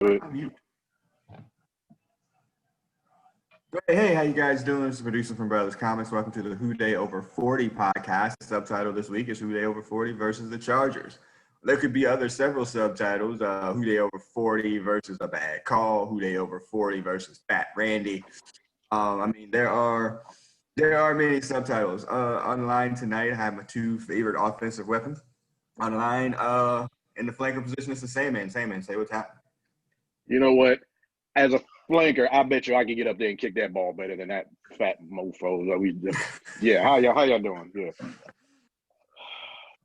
Mute. Hey, how you guys doing? This is producer from Brothers Comics. Welcome to the Who Dey Over 40 podcast. The subtitle this week is Who Dey Over 40 versus the Chargers. There could be several subtitles. Who Dey Over 40 versus a bad call. Who Dey Over 40 versus Fat Randy. There are many subtitles. On the line tonight, I have my two favorite offensive weapons. On the line, in the flanker position, it's the same man. Say what's happening. You know what? As a flanker, I bet you I can get up there and kick that ball better than that fat mofo. How y'all doing? Yeah.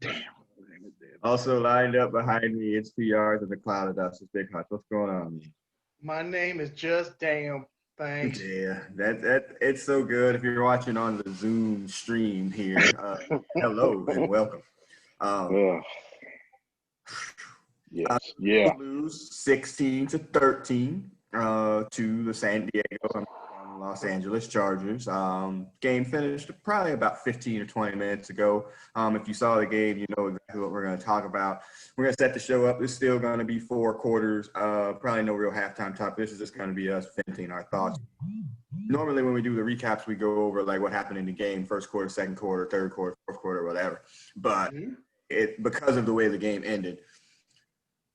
Damn. Also lined up behind me, it's PRs and the cloud of dust. It's Big Hutch. What's going on? My name is Just Damn. Thanks. Yeah, that it's so good. If you're watching on the Zoom stream here, hello and welcome. Lose 16-13 to the San Diego Los Angeles Chargers. Game finished probably about 15 or 20 minutes ago. If you saw the game, you know exactly what we're going to talk about. We're going to set the show up. It's still going to be 4 quarters. Probably no real halftime talk. This is just going to be us venting our thoughts. Normally when we do the recaps, we go over like what happened in the game, first quarter, second quarter, third quarter, fourth quarter, whatever. But because of the way the game ended,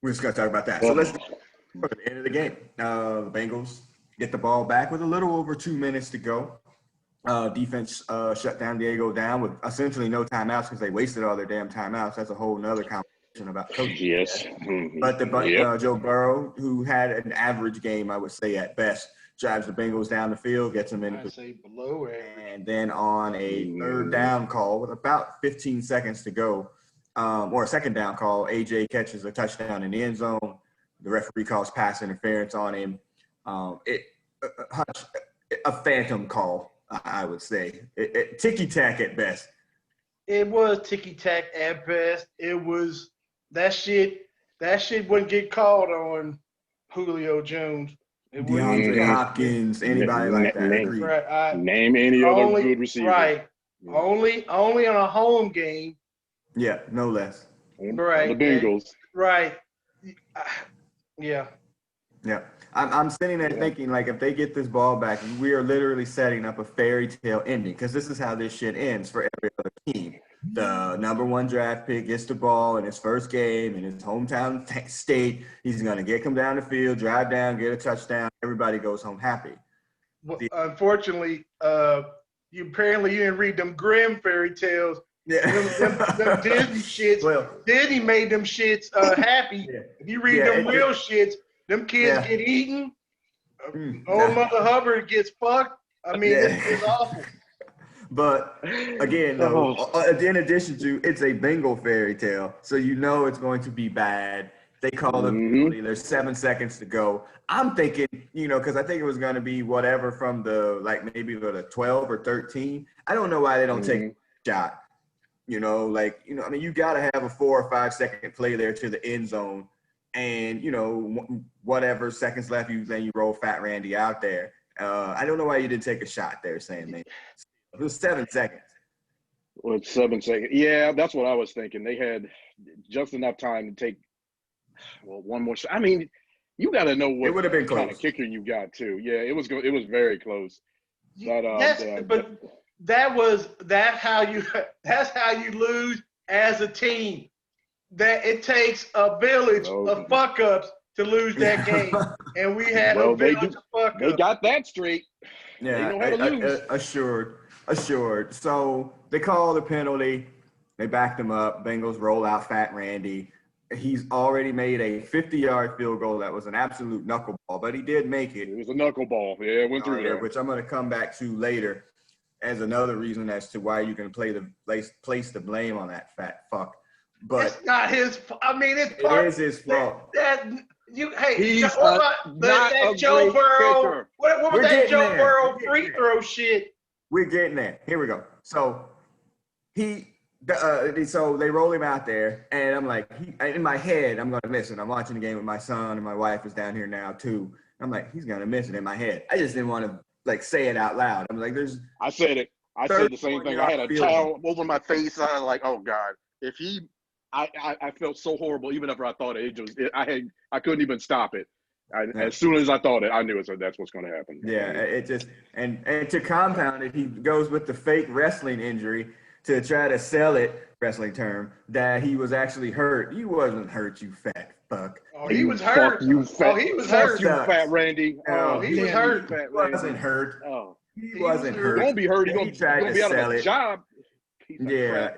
we're just going to talk about that. So let's go to the end of the game. The Bengals get the ball back with a little over 2 minutes to go. Defense shut Diego down with essentially no timeouts because they wasted all their damn timeouts. That's a whole nother conversation about coaching. Yes. But Joe Burrow, who had an average game, I would say at best, drives the Bengals down the field, gets them in. I'd say below average. And then on a third down call with about 15 seconds to go, or a second down call, AJ catches a touchdown in the end zone. The referee calls pass interference on him. A phantom call, I would say. Ticky-tack at best. It was ticky-tack at best. It was that shit wouldn't get called on Julio Jones. DeAndre Hopkins, anybody like that. Name any other good receiver. Right. Yeah. Only on a home game. Yeah, no less. Right. The Bengals. Right. Yeah. Yeah. I'm sitting there thinking, like, if they get this ball back, we are literally setting up a fairy tale ending because this is how this shit ends for every other team. The number 1 draft pick gets the ball in his first game in his hometown state. He's going to come down the field, drive down, get a touchdown. Everybody goes home happy. Well, unfortunately, you didn't read them grim fairy tales. Yeah. them Disney shits. Well, Disney made them shits happy. Yeah. If you read them real shits, them kids get eaten. Old Mother Hubbard gets fucked. I mean, it's awful. But again, in addition to it's a Bengal fairy tale, so you know it's going to be bad. They call them. There's 7 seconds to go. I'm thinking, because I think it was going to be whatever from maybe the 12 or 13. I don't know why they don't take a shot. You got to have a 4 or 5 second play there to the end zone. And, whatever seconds left, you roll Fat Randy out there. I don't know why you didn't take a shot there, saying it was 7 seconds. Well, it's 7 seconds. Yeah, that's what I was thinking. They had just enough time to take one more shot. I mean, you got to know what kind of kicker you got too. Yeah, it was very close. But that's how you lose as a team. That it takes a village of fuck ups to lose that game, and we had a village of fuck ups. They got that straight. Yeah, they know how to lose. Assured. So they call the penalty. They backed him up. Bengals roll out Fat Randy. He's already made a 50-yard field goal. That was an absolute knuckleball, but he did make it. It was a knuckleball. Yeah, it went through there. Which I'm going to come back to later as another reason as to why you can place the blame on that fat fuck. But it's not his fault. I mean, it is his fault. He's that Joe Burrow. What was that Joe Burrow free throw shit? We're getting there. Here we go. So so they roll him out there, and I'm like, in my head, I'm going to miss it. I'm watching the game with my son, and my wife is down here now too. I'm like, he's going to miss it in my head. I just didn't want to say it out loud. I'm like, I said it. I said the same thing. I had a towel over my face. I was like, oh God, I felt so horrible even after I thought it. I couldn't even stop it. As soon as I thought it, I knew that's what's going to happen. Yeah, it just and to compound it, he goes with the fake wrestling injury to try to sell it, wrestling term, that he was actually hurt. He wasn't hurt, you fat fuck. Oh, he was hurt. You fat, he was hurt. You fat Randy. Oh, he was hurt. He wasn't hurt. Oh, he wasn't hurt. He won't be hurt. He's going to be out of a job. Yeah.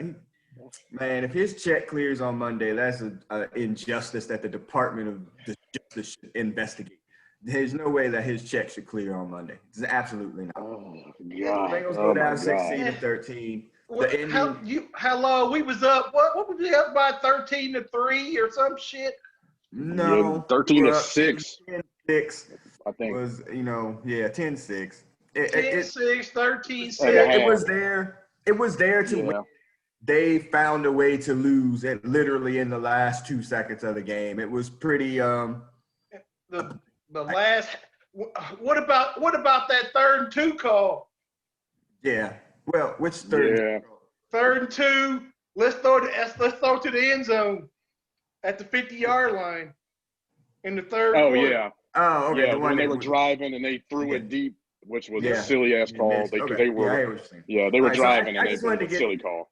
Man, if his check clears on Monday, that's an injustice that the Department of Justice should investigate. There's no way that his check should clear on Monday. It's absolutely not. Oh, God. The Bengals go down 16-13. How long we was up? What was we up by 13-3 or some shit? No, 13-6. 10-6. I think was 10-6. 10-6, 13-6. It was there. It was there to win. They found a way to lose it literally in the last 2 seconds of the game. It was pretty. The last. What about that 3rd and 2 call? Yeah. Well, which 3rd? Yeah. 3rd and 2. Let's throw to the end zone at the 50-yard line in the 3rd. Oh quarter. yeah. Oh okay. Yeah, when they were driving and they threw it deep, which was a silly ass call. They were driving and they threw a silly call.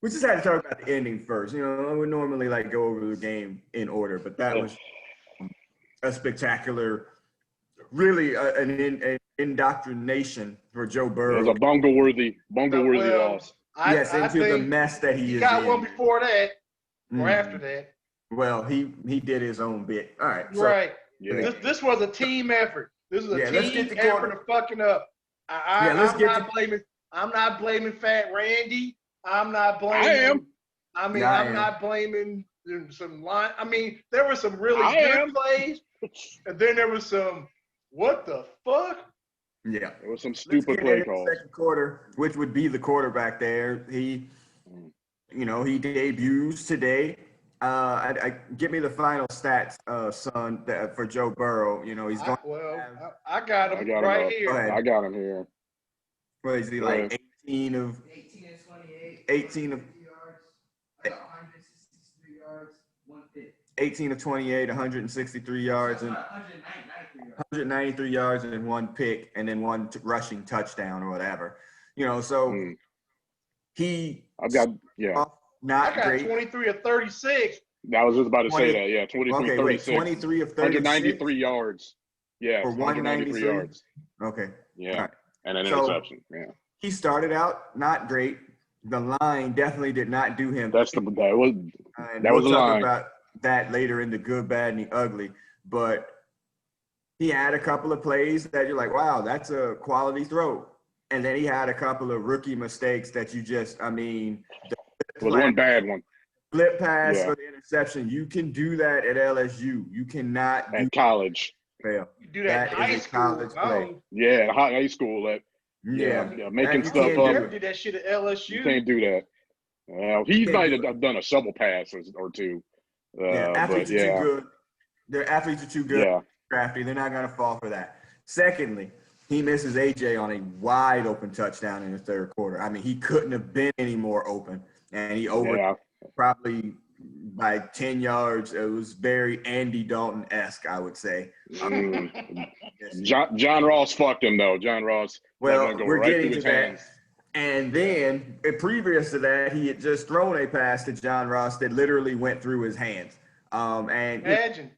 We just had to talk about the ending first. I would normally go over the game in order, but that was a spectacular, really an indoctrination for Joe Burrow. It was a bungle-worthy loss. Into the mess that he is got in. One before that or after that. Well, he did his own bit. All right. Right. Yeah. This was a team effort. This is a team effort of fucking up. I'm not blaming Fat Randy. I'm not blaming. I am. I'm not blaming some line. There were some really good plays, and then there was some. What the fuck? Yeah, there was some stupid play calls. Second quarter, which would be the quarterback there. He debuts today. Give me the final stats, son, for Joe Burrow. He's going. I got him right here. I got him here. What is he 18 of 28? 18 of yards. 163 yards, 1 pick. 18 of 28, 163 yards and 193 yards and 1 pick, and then 1 rushing touchdown or whatever. He. I've got I got 23 of 36. I was just about to say that. Yeah, 23 of 36. 23 of 36. 193 yards. Yeah, for 193 yards. Okay. Yeah, right. And an interception. Yeah. He started out not great. The line definitely did not do him. That was a line. About that later in the good, bad, and the ugly. But he had a couple of plays that you're like, wow, that's a quality throw. And then he had a couple of rookie mistakes that you just, was one bad one. Flip pass for the interception. You can do that at LSU. You cannot at college. Fail. You do that in high school. College play. Yeah, high school. Making stuff up. Never did that shit at LSU. You can't do that. He might have done a shovel pass or two. Athletes are too good. Their athletes are too good. Yeah. Crafty. They're not going to fall for that. Secondly, he misses AJ on a wide open touchdown in the 3rd quarter. He couldn't have been any more open, and he probably by 10 yards. It was very Andy Dalton-esque, I would say. John Ross fucked him though. John Ross. Well, we're getting to that. And then, previous to that, he had just thrown a pass to John Ross that literally went through his hands. Imagine.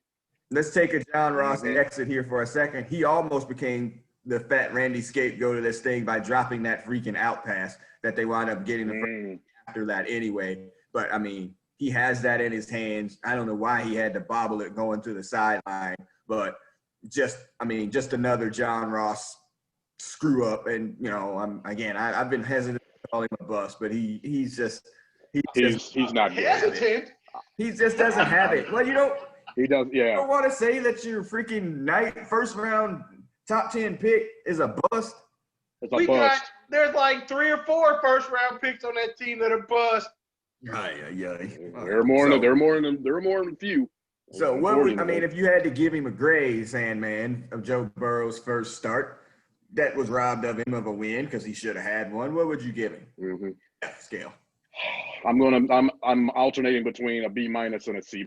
Let's take a John Ross exit here for a second. He almost became the Fat Randy scapegoat of this thing by dropping that freaking out pass that they wound up getting after that anyway. But, he has that in his hands. I don't know why he had to bobble it going to the sideline. But just another John Ross screw up. And, I've been hesitant to call him a bust, but he's not hesitant. He just doesn't have it. Well, he does. Yeah. You don't want to say that your freaking first round top 10 pick is a bust. It's a bust. There's like 3 or 4 first round picks on that team that are bust. Yeah. There are more than a few. So what would if you had to give him a grade, Sandman, of Joe Burrow's first start, that was robbed of him of a win because he should have had one, what would you give him? F scale. I'm alternating between a B- and a C+.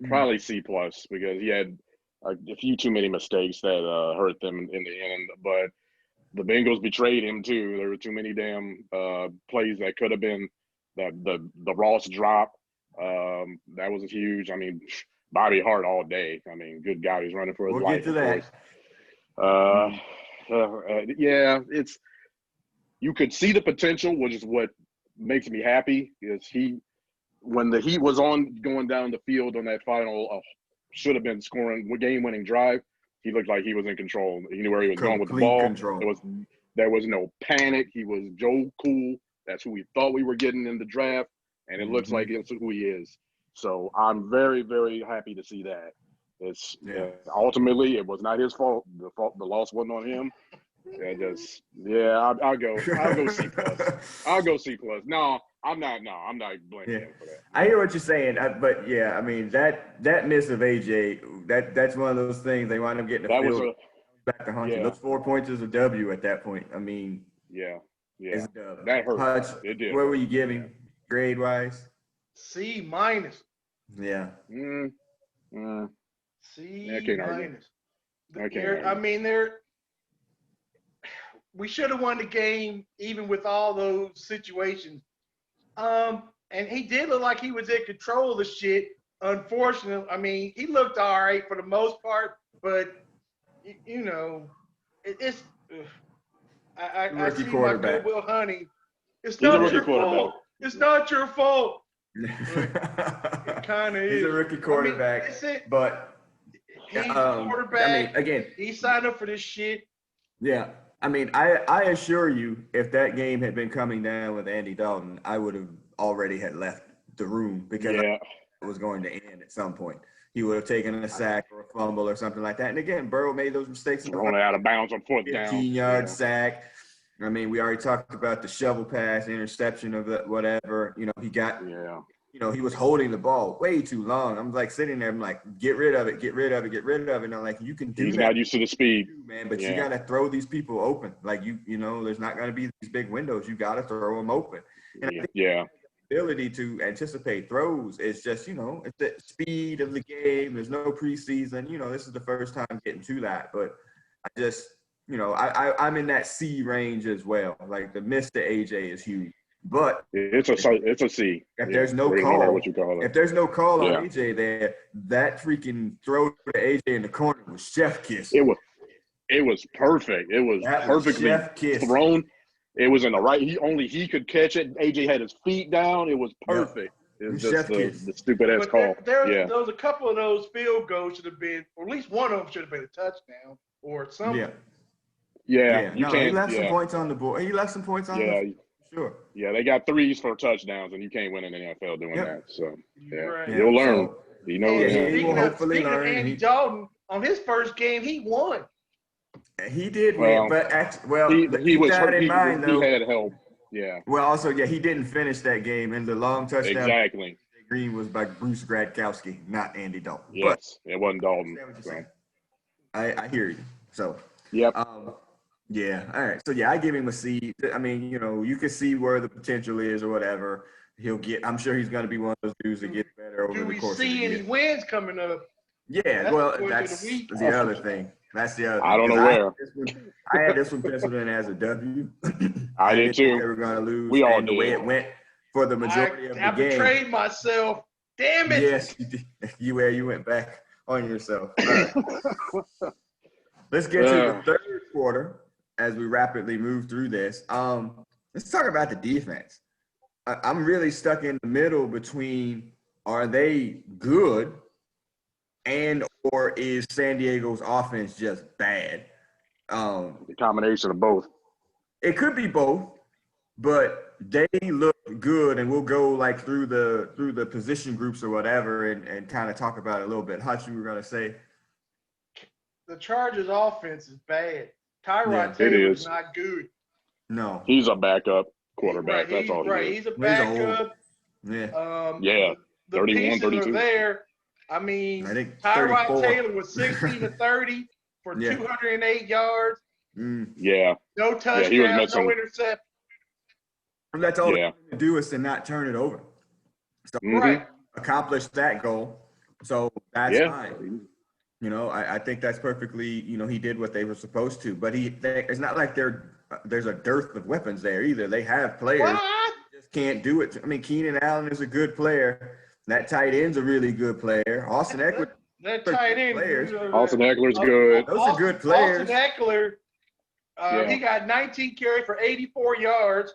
Probably C+ because he had a few too many mistakes that hurt them in the end. But the Bengals betrayed him too. There were too many damn plays that could have been that the Ross drop. That was huge. I mean, Bobby Hart all day. I mean, good God, he's running for his life. We'll get to that. Yeah, it's you could see the potential, which is what makes me happy. Is when the Heat was on going down the field on that final should have been scoring game-winning drive. He looked like he was in control. He knew where he was going with the ball. Control. There was no panic. He was Joe Cool. That's who we thought we were getting in the draft, and it looks like it's who he is. So I'm very, very happy to see that. It's ultimately it was not his fault. The loss wasn't on him. I'll go C plus. I'll go C plus. No, I'm not blaming him for that. I hear what you're saying, but yeah, I mean that miss of AJ, that's one of those things they wind up getting the field back to Hunter. Those 4 points is a W at that point. I mean, that hurt. Hutch, it did. What were you giving grade wise? C minus. Yeah. C minus. I mean, we should have won the game even with all those situations. And he did look like he was in control of the shit. Unfortunately, I mean, he looked all right for the most part, but you know, it's. I see my Goodwill Hunting. It's not your fault. It's not your fault. It kind of is. He's a rookie quarterback, but he's a quarterback. I mean, again, he signed up for this shit. Yeah. I mean, I assure you, if that game had been coming down with Andy Dalton, I would have already had left the room because it was going to end at some point. He would have taken a sack or a fumble or something like that. And again, Burrow made those mistakes. Throwing it out of bounds on 4th down. 15-yard sack. I mean, we already talked about the shovel pass, interception of it, whatever. You know, he got you know, he was holding the ball way too long. I'm like sitting there, I'm like, get rid of it. And I'm like, you can do that. He's not used to the speed. Man, but you got to throw these people open. Like, you know, there's not going to be these big windows. You got to throw them open. And I think the ability to anticipate throws is just, you know, it's the speed of the game. There's no preseason. You know, this is the first time getting to that. But I just, you know, I'm in that C range as well. Like, the miss to AJ is huge. But it's a C. If there's no call, if there's no call on AJ there, that freaking throw to AJ in the corner was chef kiss. It was perfect. It was perfectly thrown. It was in the right. He could catch it. AJ had his feet down. It was perfect. It was just the stupid ass call. There was a couple of those field goals should have been, or at least one of them should have been a touchdown or something. He left some points on the board. He left some points on the board. Sure. Yeah, they got 3s for touchdowns, and you can't win in the NFL doing that. So, right. You'll learn. You know, he will hopefully learn. Andy Dalton, on his first game, he won. He did win, but he was hurt. He had help. Yeah. Well, also, he didn't finish that game, and the long touchdown. Exactly. Green was by Bruce Gradkowski, not Andy Dalton. Yes, it wasn't Dalton. I hear you. So. Yep. Yeah. All right. So I give him a C. I mean, you know, you can see where the potential is or whatever. I'm sure he's going to be one of those dudes that gets better over the course of the year. Do we see any wins coming up? Yeah. That's the other thing. That's the other thing. I don't know where. I had this one penciled in as a W. I did too. They were going to lose. We all did. The way it went for the majority of the game. I betrayed myself. Damn it. Yes, you did. You went back on yourself. All right. Let's get to the third quarter. As we rapidly move through this, let's talk about the defense. I'm really stuck in the middle between are they good or is San Diego's offense just bad? The combination of both. It could be both, but they look good, and we'll go like through the position groups or whatever and kind of talk about it a little bit. Hutch, you were going to say? The Chargers' offense is bad. Tyrod Taylor is not good. No. He's a backup quarterback. That's all he is. He's a backup. Yeah. The 31, 32. Are there. I mean, Tyrod Taylor was 16 to 30 for 208 yards. Yeah. No touchdowns, no intercept. And that's all they have to do is to not turn it over. So accomplish that goal. So that's fine. I think that's perfectly, he did what they were supposed to. But it's not like there's a dearth of weapons there either. They have players. What? Just can't do it. I mean, Keenan Allen is a good player. That tight end's a really good player. Austin Eckler. That tight end. Austin Eckler's good. Those are good players. Austin Eckler, he got 19 carries for 84 yards.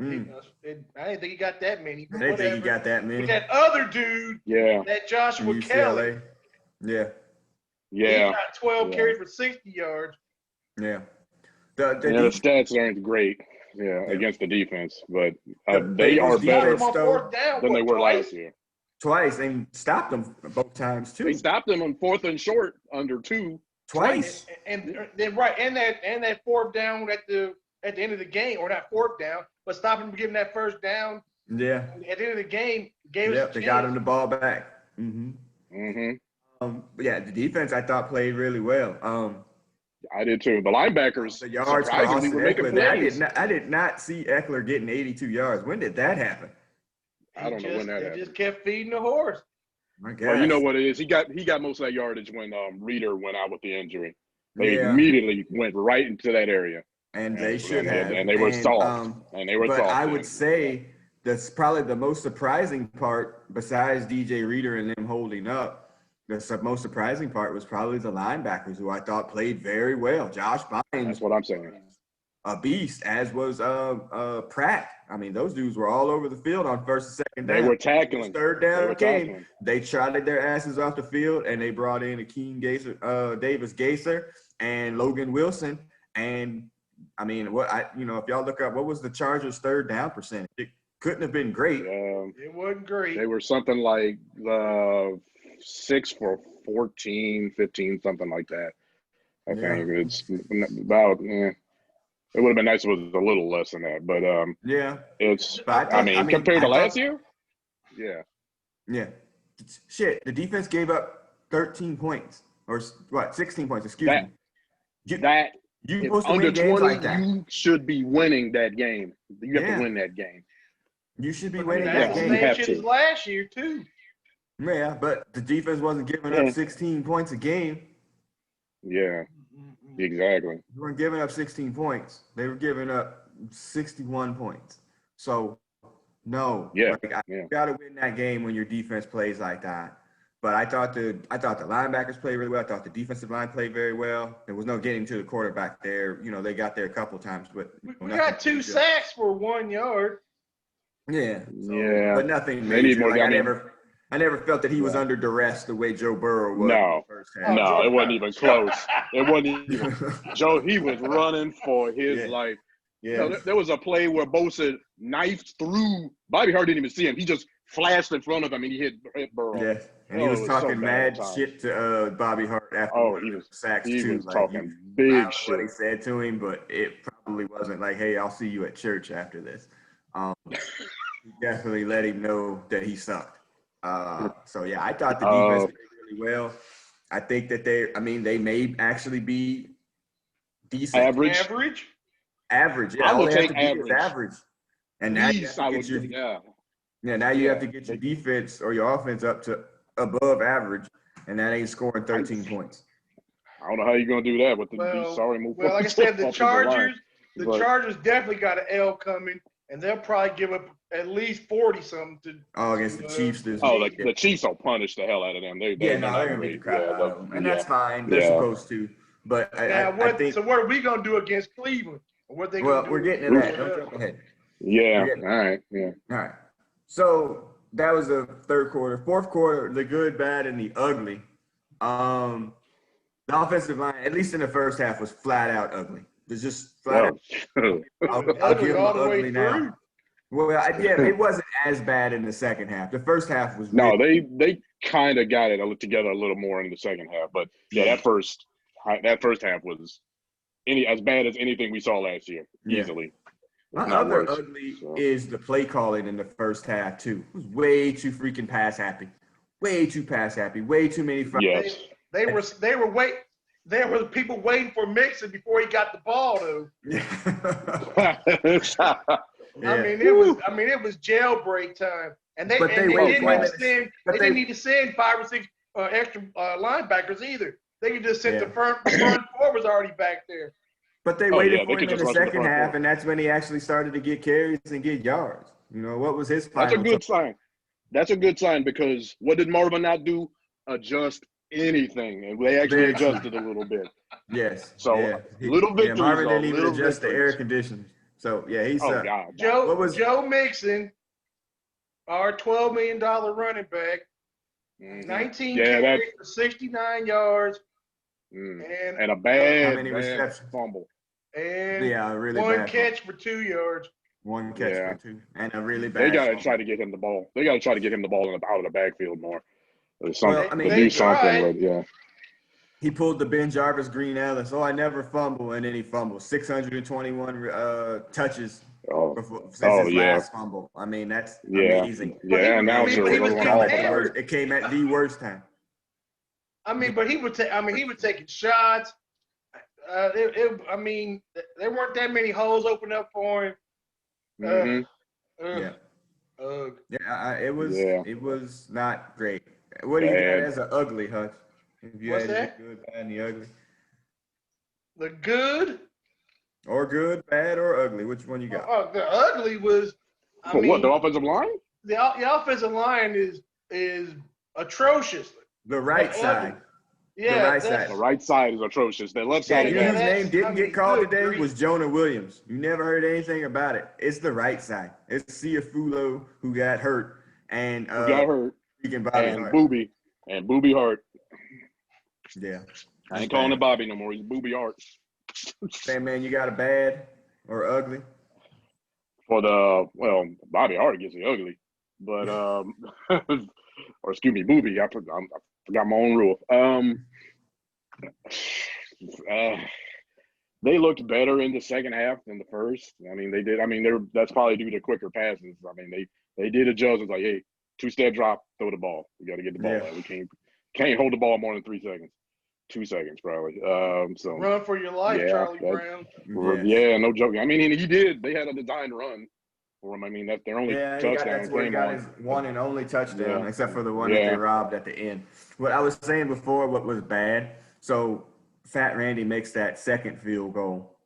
I didn't think he got that many. I didn't think he got that many. But that other dude, that Joshua Kelly. Yeah. He got 12 carries for 60 yards. Yeah. The stats aren't great, against the defense, but they are better than they were last year. Twice, and stopped them both times too. They stopped them on 4th and short under 2 twice. And that 4th down at the end of the game, or not 4th down, but stopping them giving that 1st down. Yeah. At the end of the game, they got him the ball back. The defense I thought played really well. I did too. The linebackers, the yards for Austin Eckler. I did not see Eckler getting 82 yards. When did that happen? I don't know when that happened. They just kept feeding the horse. Well, you know what it is. He got most of that yardage when Reader went out with the injury. They immediately went right into that area. And they should have. And they were soft. But I would say that's probably the most surprising part, besides DJ Reader and them holding up. The most surprising part was probably the linebackers, who I thought played very well. Josh Bynes. That's what I'm saying. A beast, as was Pratt. I mean, those dudes were all over the field on 1st and 2nd down. They were tackling. 3rd down came. They trotted their asses off the field, and they brought in Davis Gaither and Logan Wilson. And I mean, if y'all look up, what was the Chargers' 3rd down percentage? It couldn't have been great. It wasn't great. They were something like 6 for 14, 15, something like that. I think it's about. It would have been nice if it was a little less than that, but it's. Compared to last year, Shit, the defense gave up 13 points or 16 points. Excuse me. You're supposed to under win 20, like that. You should be winning that game. You have to win that game. You should be winning that game. That's the same shit as last year too. Yeah, but the defense wasn't giving up 16 points a game. Yeah. Exactly. They weren't giving up 16 points. They were giving up 61 points. So, no. You got to win that game when your defense plays like that. But I thought the linebackers played really well. I thought the defensive line played very well. There was no getting to the quarterback there. They got there a couple times, but we got 2 sacks for 1 yard. Yeah. But nothing major. I never felt that he was under duress the way Joe Burrow was. No, it wasn't even close. It wasn't even. Joe, he was running for his life. Yeah. There was a play where Bosa knifed through. Bobby Hart didn't even see him. He just flashed in front of him and he hit Burrow. Yeah, and he was talking mad shit to Bobby Hart after he was sacks too. He was talking big shit. What he said to him, but it probably wasn't like, "Hey, I'll see you at church after this." He definitely let him know that he sucked. I thought the defense played really well. I think that they may actually be decent. Average. Yeah, I will take average. And now you have to get your defense or your offense up to above average, and that ain't scoring 13 points. I don't know how you're gonna do that with the move. Well, like I said, the Chargers definitely got an L coming, and they'll probably give up at least 40-something to. Against the Chiefs this week. The Chiefs will punish the hell out of them. They're gonna beat the crap out of them, and that's fine. They're supposed to. But I think. So what are we gonna do against Cleveland? What they gonna do? We're getting to that. Don't jump ahead. Yeah. All right. Yeah. All right. So that was the 3rd quarter. 4th quarter, the good, bad, and the ugly. The offensive line, at least in the first half, was flat out ugly. It was just flat out. I'll give them ugly now. Well, it wasn't as bad in the second half. The first half was they kind of got it together a little more in the second half, but that first half was as bad as anything we saw last year, easily. My other ugly is the play calling in the first half too. It was way too freaking pass happy, way too many. Yes. They were waiting. There were people waiting for Mixon before he got the ball though. I mean, it was jailbreak time, and they didn't need to send 5 or 6 extra linebackers either. They could just sit the front four was already back there. But they waited for him in the second half, and that's when he actually started to get carries and get yards. You know, what was his final? That's a good sign. That's a good sign because what did Marvin not do? Adjust anything. And they actually adjusted a little bit. Yes. So little victories. Marvin didn't even adjust the air conditioning. So, he's God. Joe Mixon, our $12 million running back, 19 carries for 69 yards. And a bad fumble. And really one catch for 2 yards. One catch for 2. And a really bad They got to fumble. try to get him the ball. They got to try to get him the ball out of the backfield more. They do He pulled the Ben Jarvis Green Ellis. I never fumble, and then he fumbled. 621 touches since his last fumble. I mean, that's amazing. Yeah, it came at the worst time. I mean, but he was taking shots. There weren't that many holes open up for him. It was not great. What do you got as an ugly, Hutch? If you What's had that? the good, bad, and the ugly. The good? Or good, bad, or ugly. Which one you got? The ugly was the offensive line? The offensive line is atrocious. The right side. Yeah, the right side is atrocious. The left side. Whose name didn't get called today was Jonah Williams. You never heard anything about it. It's the right side. It's Ciafulo who got hurt and Booby Hart. Yeah, I ain't calling him Bobby no more. He's Booby Hart. Hey man, you got a bad or ugly? For Bobby Hart gets the ugly, but or excuse me, Booby. I forgot my own rule. They looked better in the second half than the first. I mean, they did. I mean, that's probably due to quicker passes. I mean, they did adjust. It's like, hey, 2-step drop, throw the ball. We got to get the ball out. We can't hold the ball more than 3 seconds. 2 seconds probably. So run for your life, Charlie Brown. Yeah, no joke. I mean, he did. They had a designed run for him. I mean, that's their only touchdown. That's where he got his one and only touchdown, except for the one that they robbed at the end. What I was saying before, what was bad. So Fat Randy makes that second field goal,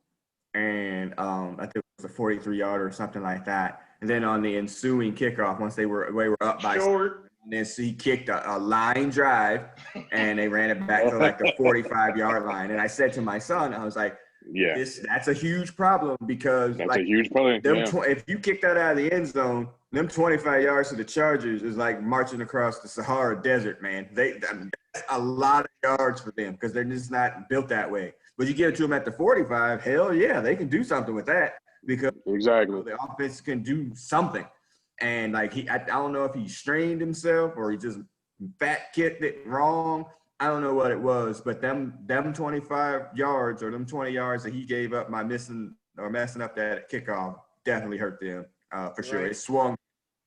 and I think it was a 43-yarder or something like that. And then on the ensuing kickoff, once they were up by short. And then he kicked a line drive, and they ran it back to like the 45-yard line. And I said to my son, I was like, that's a huge problem because that's a huge problem. If you kick that out of the end zone, them 25 yards to the Chargers is like marching across the Sahara Desert, man. That's a lot of yards for them because they're just not built that way. But you give it to them at the 45, hell yeah, they can do something with that because the offense can do something. And like I don't know if he strained himself or he just fat kicked it wrong. I don't know what it was, but them 25 yards or them 20 yards that he gave up by messing up that kickoff definitely hurt them for sure. It swung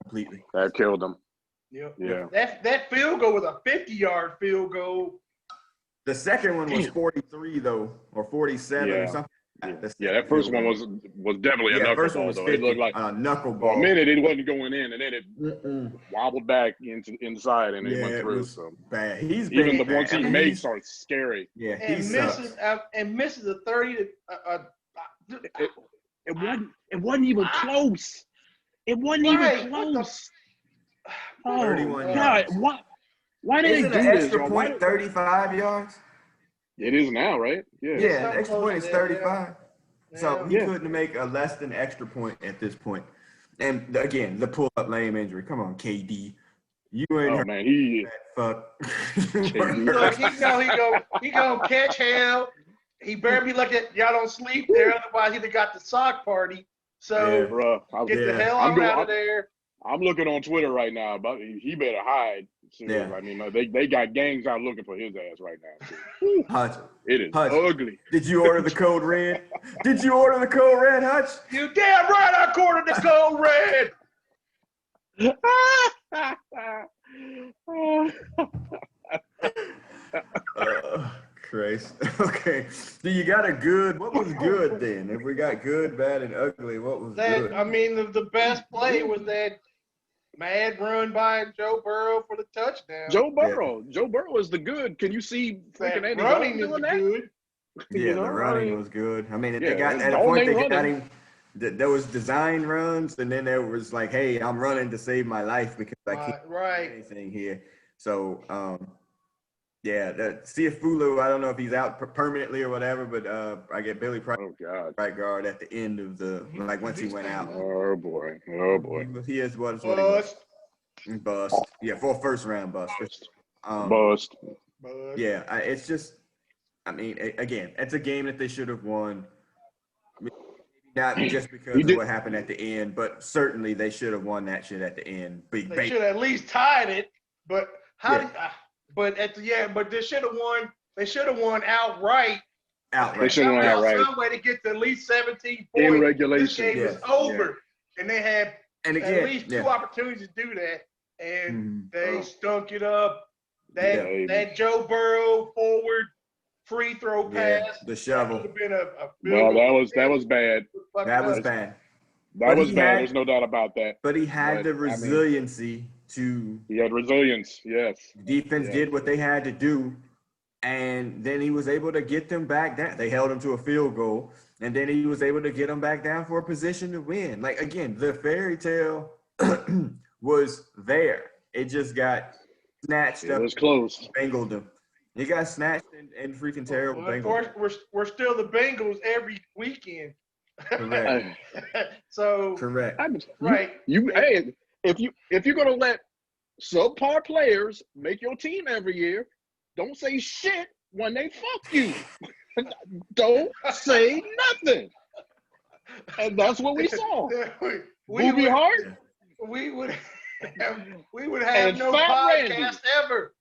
completely. That killed them. Yep. Yeah. That field goal was a 50-yard field goal. The second one was 43 though, or 47 or something. That first one was definitely a knuckleball, though. It looked like a knuckleball. For a minute, it wasn't going in, and then it wobbled back inside, and it went through. So bad. Even the ones he makes are scary. Yeah, and misses a 30. It wasn't even close. It wasn't even close. 31 yards. God, why did they do this? Extra point 35 yards. It is now, right? Yeah. Yeah, the extra point is 35. So he couldn't make a less than extra point at this point. And again, the pull-up lame injury. Come on, KD. You ain't man, fuck. Look, he gonna catch hell. He better be lucky y'all don't sleep there, otherwise he'd have got the sock party. So get the hell out of there. I'm looking on Twitter right now, but he better hide. Yeah. I mean, they got gangs out looking for his ass right now. Hutch, it is ugly. Did you order the code red? Did you order the code red, Hutch? You damn right I ordered the code red. Christ. Okay. So you got a good. What was good then? If we got good, bad, and ugly, what was good? I mean, the best play was that mad run by Joe Burrow for the touchdown. Joe Burrow is the good. Can you see freaking Andy running Dalton is doing that? good. Yeah, the running was good. I mean, they got at a Dalton point they running. got him. There was design runs, and then there was like, "Hey, I'm running to save my life because I can't do anything here." So, Fulu, I don't know if he's out permanently or whatever, but I get Billy Price, right guard at the end of the once he went out. Oh boy. He is what he was. Bust. Yeah, for a first round bust. Bust. Yeah, it's just. I mean, again, it's a game that they should have won. I mean, not just because of what happened at the end, but certainly they should have won that shit at the end. They should have at least tied it, but but they should have won. They should have won outright. They should have won outright. Some way to get to at least 17 points. In regulation, this game was over, and they had at least 2 opportunities to do that, and they stunk it up. That Joe Burrow forward free throw pass, the shovel. That was bad. That was bad. That was bad. There's no doubt about that. But he had the resiliency to. He had resilience. Yes. Defense did what they had to do, and then he was able to get them back down. They held him to a field goal, and then he was able to get them back down for a position to win. Like again, the fairy tale was there. It just got snatched up. It was close. Bangled them. It got snatched and freaking terrible. Well, of course, we're still the Bengals every weekend. Correct. So correct. Right. If you're gonna let subpar players make your team every year, don't say shit when they fuck you. Don't say nothing. And that's what we saw. Booby Hart. We would have no podcast ever.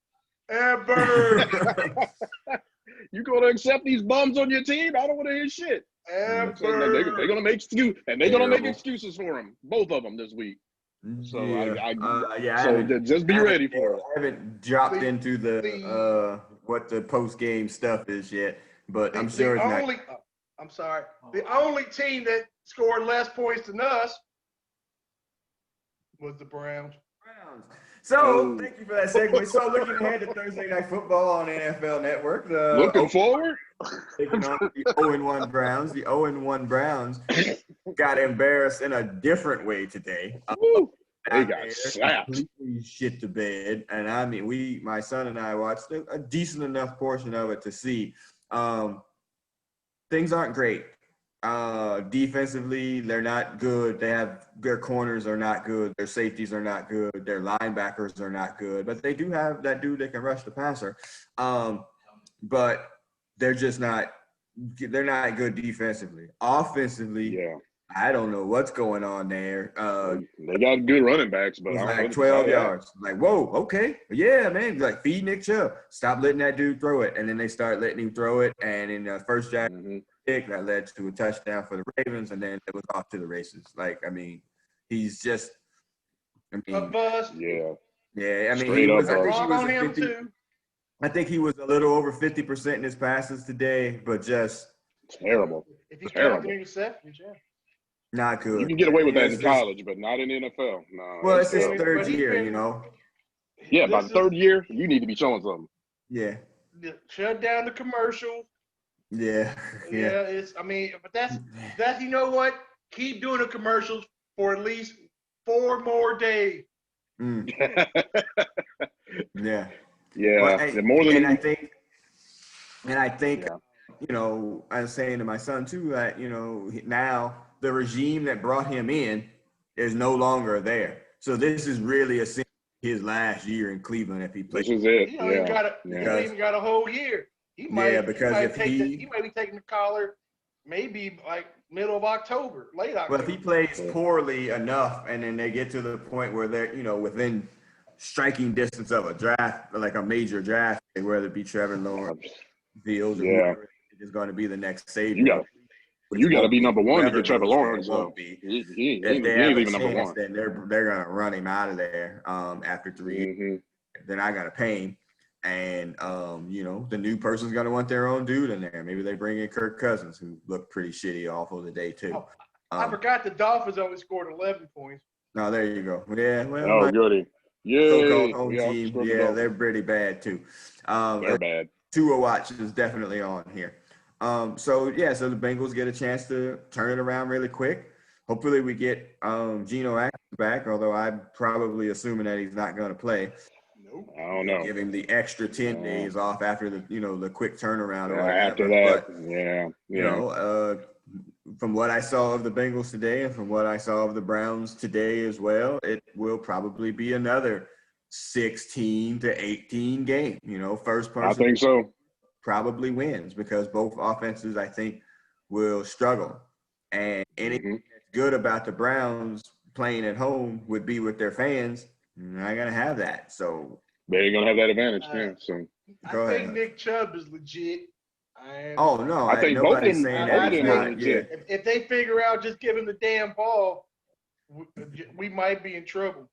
You gonna accept these bums on your team? I don't want to hear shit. They're gonna make excuses for them, both of them this week. So just be ready for it. I haven't dropped into the what the post game stuff is yet, but I'm sure it's not. I'm sorry. The only team that scored less points than us was the Browns. So, thank you for that segue. So, looking ahead to Thursday Night Football on NFL Network. Looking forward. Taking on the 0-1 Browns. The 0-1 Browns got embarrassed in a different way today. They got slapped. Completely shit the bed. And I mean, my son and I watched a decent enough portion of it to see. Things aren't great. Defensively, they're not good. Their corners are not good. Their safeties are not good. Their linebackers are not good. But they do have that dude that can rush the passer. But they're just not. They're not good defensively. Offensively, I don't know what's going on there. They got good running backs, but like 12 yards. Like, whoa, okay, yeah, man. Like, feed Nick Chubb. Stop letting that dude throw it, and then they start letting him throw it. And in the first pick that led to a touchdown for the Ravens, and then it was off to the races. Like, I mean, he's just a bust. Yeah. I mean, I think he was a little over 50% in his passes today, but just terrible. If he's terrible. Interceptions, not good. You can get away with that in college, but not in the NFL. No. Well, it's his third year, you know. Yeah, by the third year, you need to be showing something. Yeah. Shut down the commercials. Yeah. But that's you know what? Keep doing the commercials for at least 4 more days. Yeah. Yeah. But, more than I think you know, I was saying to my son too that, you know, now the regime that brought him in is no longer there. So this is really his last year in Cleveland if he plays. This is it. He don't even got a whole year. He might be taking the collar maybe like middle of October, late October. Well, if he plays poorly enough and then they get to the point where they're, you know, within striking distance of a draft, like a major draft, whether it be Trevor Lawrence, Fields, or whoever is going to be the next savior. You got to be number one to get Trevor Lawrence. If they have a chance, then they're going to run him out of there after 3 years. Then I got to pay him. And, you know, the new person's going to want their own dude in there. Maybe they bring in Kirk Cousins, who looked pretty shitty awful today, too. I forgot the Dolphins only scored 11 points. No, there you go. Yeah, well, oh, goody. So-called Yay. home team. Yeah, they're pretty bad too. They're bad. Tua watch is definitely on here. So the Bengals get a chance to turn it around really quick. Hopefully we get Geno Atkins back, although I'm probably assuming that he's not going to play. Nope. I don't know. Give him the extra 10 days off after the quick turnaround or whatever. After that, but, from what I saw of the Bengals today and from what I saw of the Browns today as well, it will probably be another 16 to 18 game. First person. I think so. Probably wins because both offenses, I think, will struggle. And anything that's good about the Browns playing at home would be with their fans. Not going to have that. So they're going to have that advantage. So I think Nick Chubb is legit. I think nobody's saying that he's not. Yeah. If they figure out just give him the damn ball, we might be in trouble.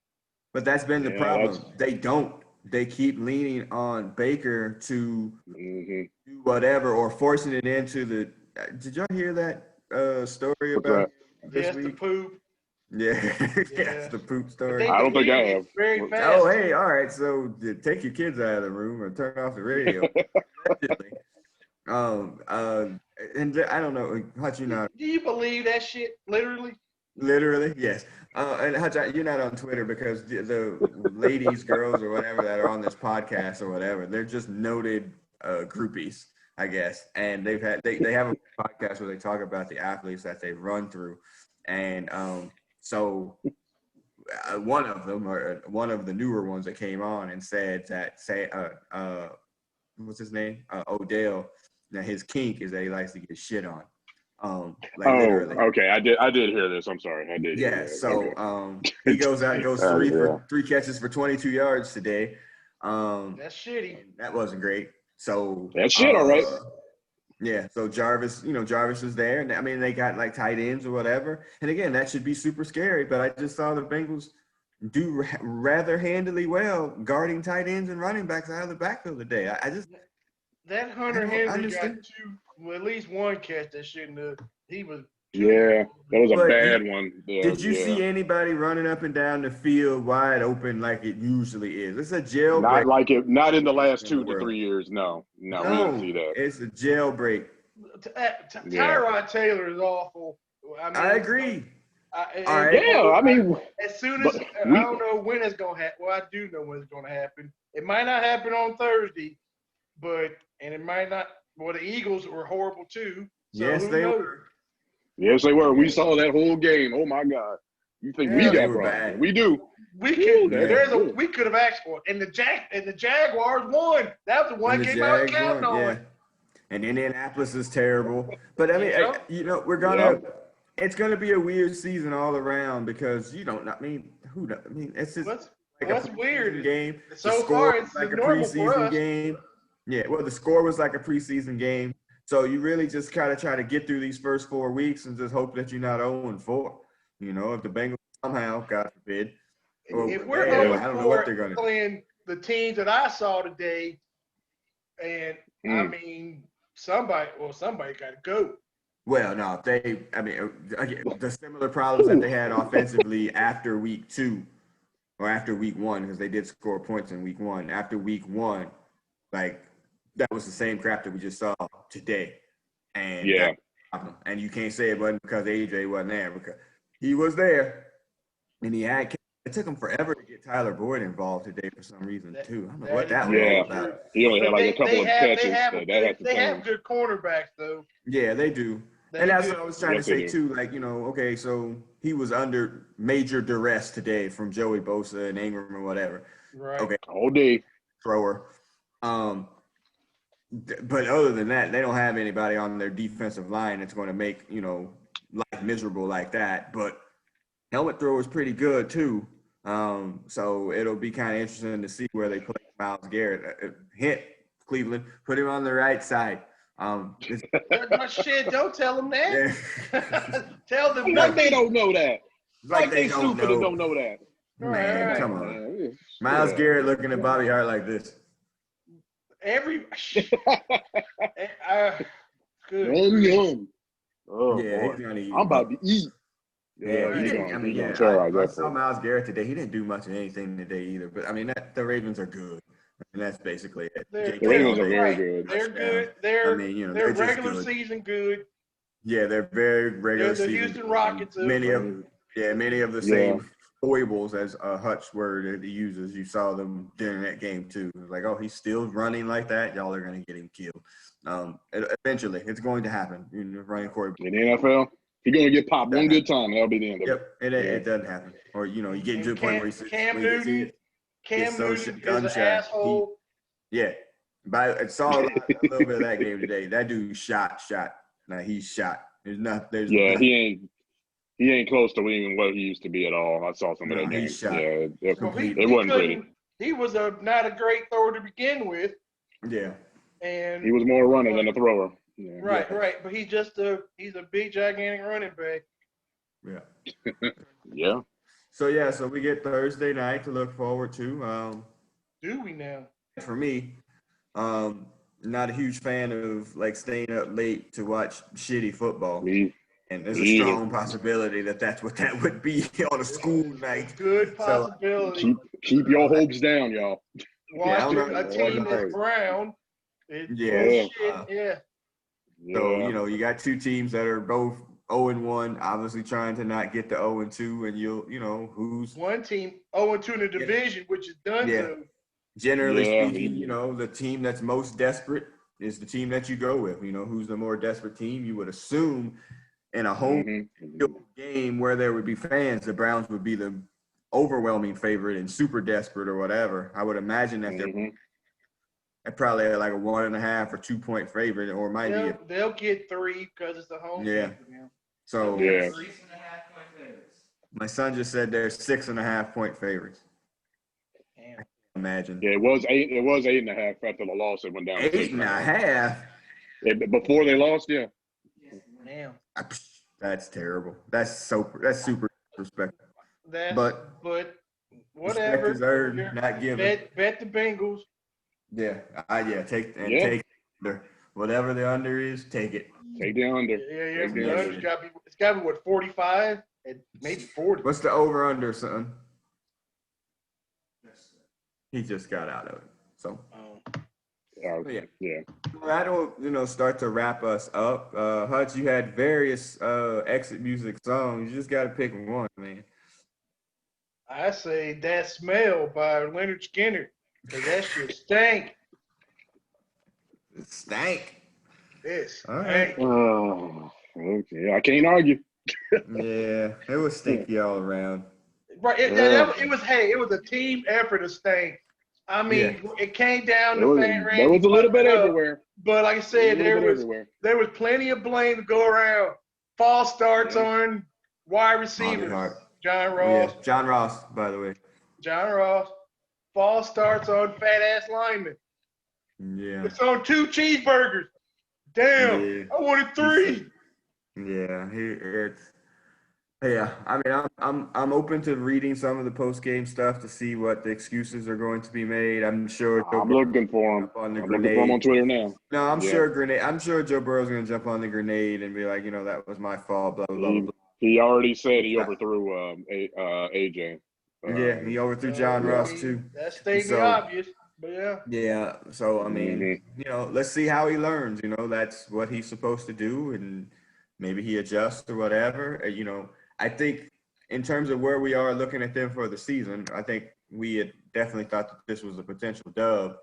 But that's been the problem. They don't. They keep leaning on Baker to do whatever or forcing it into the. Did y'all hear that story about this week? The poop. Yeah, yes, the poop story. I don't think I have. Very fast. Oh, hey, all right. So take your kids out of the room or turn off the radio. And I don't know, Hutch, Do you believe that shit? Literally? Literally, yes. And Hutch, you're not on Twitter because the ladies, girls, or whatever that are on this podcast or whatever, they're just noted groupies, I guess. And they have a podcast where they talk about the athletes that they've run through, and so one of them, or one of the newer ones that came on and said that what's his name? Odell. Now his kink is that he likes to get shit on. Literally. Okay. I did hear this. I'm sorry. I did. Yeah. So he goes out and goes three catches for 22 yards today. That's shitty. That wasn't great. So that's shit. All right. Yeah. So Jarvis is there, and I mean they got like tight ends or whatever. And again, that should be super scary. But I just saw the Bengals do rather handily well guarding tight ends and running backs out of the backfield today. That Hunter Henry got at least one catch that shouldn't have. He was. Yeah, that was a bad one. Did you see anybody running up and down the field wide open like it usually is? It's a jailbreak. Not in the last 2 to 3 years. No, we didn't see that. It's a jailbreak. Tyrod Taylor is awful. I agree. I mean, as soon as I don't know when it's gonna happen. Well, I do know when it's gonna happen. It might not happen on Thursday, and it might not. Well, the Eagles were horrible too. So yes, they were. Yes, they were. We saw that whole game. Oh my God! You think we got problems? We do. We could. We could have asked for it, and the Jaguars won. That was the one game I was counting on. Yeah. And Indianapolis is terrible. But I mean, we're gonna. Yeah. It's gonna be a weird season all around because you don't. I mean, it's just what's weird game. So far, it's like a preseason game. Yeah, well, the score was like a preseason game. So you really just kind of try to get through these first 4 weeks and just hope that you're not 0-4. If the Bengals somehow, God forbid, if we're 0-4, I don't know what they're going to do. Playing the teams that I saw today, and I mean, somebody got to go. Well, no, the similar problems that they had offensively after week 2 or after week 1, because they did score points in week 1. After week 1, that was the same crap that we just saw today. And and you can't say it wasn't because AJ wasn't there, because he was there. And it took him forever to get Tyler Boyd involved today for some reason too. I don't know what that was all about. He only had a couple of catches. They have good cornerbacks though. Yeah, they do. And that's what I was trying to say too. Okay, so he was under major duress today from Joey Bosa and Ingram or whatever. Right. Okay. All day. Thrower. But other than that, they don't have anybody on their defensive line that's going to make, life miserable like that. But helmet throw is pretty good too. So it'll be kind of interesting to see where they play Myles Garrett. Hint, Cleveland, put him on the right side. Shit, don't tell them that. Yeah. Tell them like they don't know that. Like they stupid and don't know that. Man, come on. Myles Garrett looking at Bobby Hart like this. Good. Yum. Oh, yeah, I'm about to eat. Yeah, he's I terrorize I that. saw Myles Garrett today. He didn't do much of anything today either. But I mean, the Ravens are good. And that's basically it. The Ravens are very good. They're good. They're regular season good. Yeah, they're very regular season. They're the Houston Rockets. Many of the same foibles as Hutch word that he uses. You saw them during that game too. It was like, oh, he's still running like that. Y'all are going to get him killed. Eventually, it's going to happen. Running quarterback in the NFL. If you're going to get popped one good time, that'll be the end of it. Yep, it doesn't happen. Or you get to the point where Cam Newton is an asshole. Yeah, but I saw a little bit of that game today. That dude shot. Now he's shot. He ain't close to even what he used to be at all. I saw some of that game. Shot. Yeah, it wasn't pretty. He was not a great thrower to begin with. Yeah, and he was more a runner than a thrower. Yeah. Right. But he's a big, gigantic running back. Yeah. Yeah. So we get Thursday night to look forward to. Do we now? For me, not a huge fan of staying up late to watch shitty football. And there's a strong possibility that's what that would be on a school night. Good possibility. So keep your hopes down, y'all. Watch a team that's brown. So, you got two teams that are both 0-1, obviously trying to not get to 0-2, and who's one team 0-2 in the division, which is done. Yeah. Generally speaking, the team that's most desperate is the team that you go with. Who's the more desperate team? You would assume in a home game where there would be fans, the Browns would be the overwhelming favorite and super desperate or whatever. I would imagine that they're probably like a 1.5 or 2 point favorite, or they'll get 3 because it's a home game for them. So 3.5 point favorites. My son just said they're 6.5 point favorites. Damn. Imagine. Yeah, it was 8.5 after the loss. It went down. 8.5. Before they lost, yeah. Damn. That's terrible. That's super disrespectful. But whatever. Respect is earned, not given. Bet the Bengals. Yeah, take the under. Whatever the under is, take it. Take the under. Yeah. It's got to be what, 45 and maybe 40. What's the over under, son? He just got out of it. So. That'll start to wrap us up. Hutch, you had various exit music songs. You just got to pick one, man. I say That Smell by Leonard Skinner. Because that shit stank. It stank. Yes. All right. Oh, okay. I can't argue. Yeah, it was stinky all around. Right. It was a team effort to stink. I mean, it came down to Fat Randy. There was a little bit everywhere. But like I said, there was plenty of blame to go around. False starts on wide receivers. John Ross. Yeah. John Ross, by the way. John Ross. False starts on fat-ass linemen. Yeah. It's on 2 cheeseburgers. Damn, yeah. I wanted 3. Yeah, I mean, I'm open to reading some of the post-game stuff to see what the excuses are going to be made. I'm sure. I'm looking for him. I'm looking for him on Twitter now. No, I'm sure Joe Burrow's going to jump on the grenade and be like, that was my fault. Blah blah blah. He already said he overthrew AJ. He overthrew John Ross too. That's stating obvious, but yeah. Yeah, so I mean, let's see how he learns. That's what he's supposed to do, and maybe he adjusts or whatever. I think in terms of where we are looking at them for the season, I think we had definitely thought that this was a potential dub.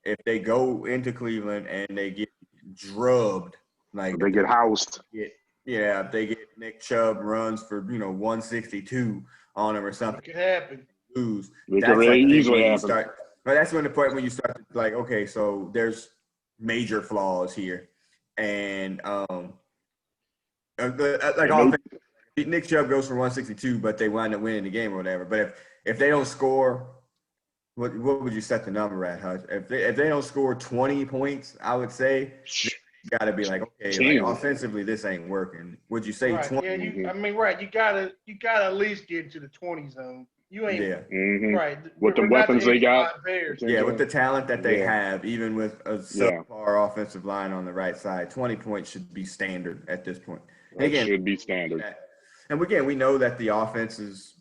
If they go into Cleveland and they get drubbed, like they get housed. If they get Nick Chubb runs for 162 on him or something, it could happen. Lose. It could really easily happen. But that's when the point when you start to like, okay, so there's major flaws here, and Nick Chubb goes for 162, but they wind up winning the game or whatever. But if they don't score, what would you set the number at, Hutch? If they don't score 20 points, I would say you got to be like, okay, offensively this ain't working. Would you say 20? Yeah, you gotta at least get into the 20 zone. You ain't right with the weapons they got. Yeah, with the talent that they have, even with a subpar offensive line on the right side, 20 points should be standard at this point. Should be standard. And again, we know that the offense is,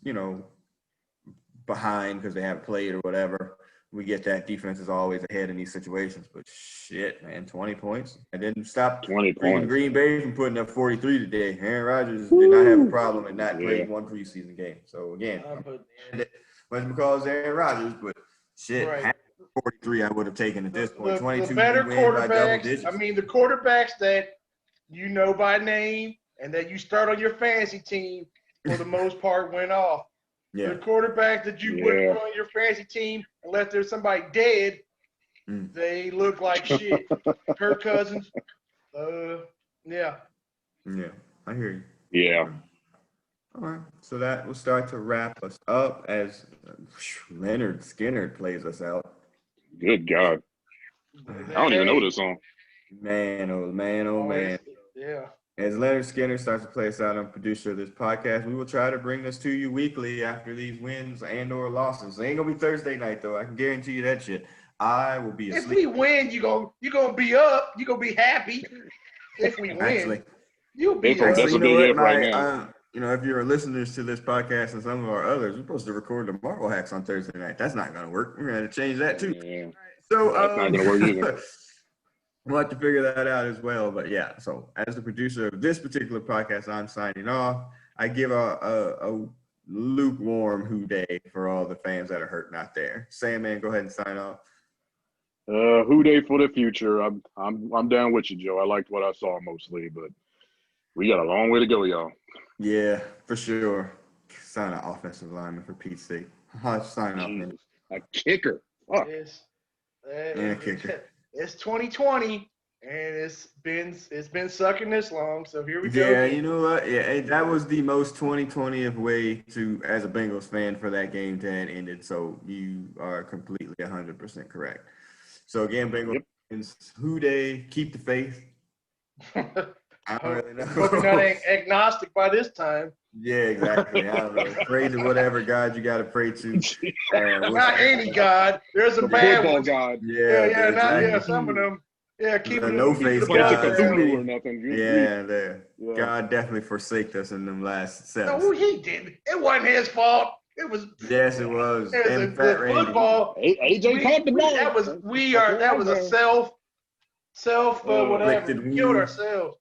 behind because they haven't played or whatever. We get that defense is always ahead in these situations. But shit, man, 20 points. I didn't stop 20 points. Green Bay from putting up 43 today. Aaron Rodgers did not have a problem in not playing one preseason game. So, again, it was because Aaron Rodgers, but shit, right. 43 I would have taken at this point. 22 the better quarterbacks. By double digits. I mean, the quarterbacks that you know by name and that you start on your fantasy team for the most part went off. Yeah. The quarterbacks that you wouldn't put on your fantasy team unless there's somebody dead, they look like shit. Kirk Cousins, yeah. Yeah, I hear you. Yeah. All right, so that will start to wrap us up as Leonard Skinner plays us out. Good God. I don't even know this song. Man, oh man. Yeah. As Leonard Skinner starts to play us out, I'm producer of this podcast. We will try to bring this to you weekly after these wins and or losses. It ain't gonna be Thursday night though. I can guarantee you that shit. I will be asleep. If we win, you gonna be up. You gonna be happy. If we win, actually, you'll be up. Actually, right now. If you're listeners to this podcast and some of our others, we're supposed to record the Marvel Hacks on Thursday night. That's not gonna work. We're gonna change that too. Yeah. So that's not gonna work either. We'll have to figure that out as well. But yeah, so as the producer of this particular podcast, I'm signing off. I give a lukewarm who day for all the fans that are hurting out there. Sandman, go ahead and sign off. Who day for the future. I'm down with you, Joe. I liked what I saw mostly, but we got a long way to go, y'all. Yeah, for sure. Sign an offensive lineman for Pete's sake. Sign off, man. A kicker. Oh. And a kicker. It's 2020, and it's been sucking this long. So here we go. Yeah, you know what? Yeah, that was the most 2020 way to, as a Bengals fan, for that game to have ended. So you are completely 100% correct. So again, Bengals fans, who day, keep the faith. I don't really know. Hope you're not agnostic by this time. Yeah, exactly. I don't know. Pray to whatever God you got to pray to. Not any God. There's a bad one. God. Yeah, some of them. Yeah, keep it no face God. Or nothing. Yeah. God definitely forsake us in them last seven. No, he didn't. It wasn't his fault. It was. Yes, it was. And Fat Randy. Football. AJ caught the ball. That was a self whatever. We killed ourselves.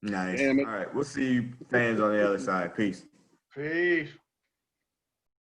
Nice. All right. We'll see you fans on the other side. Peace. Peace.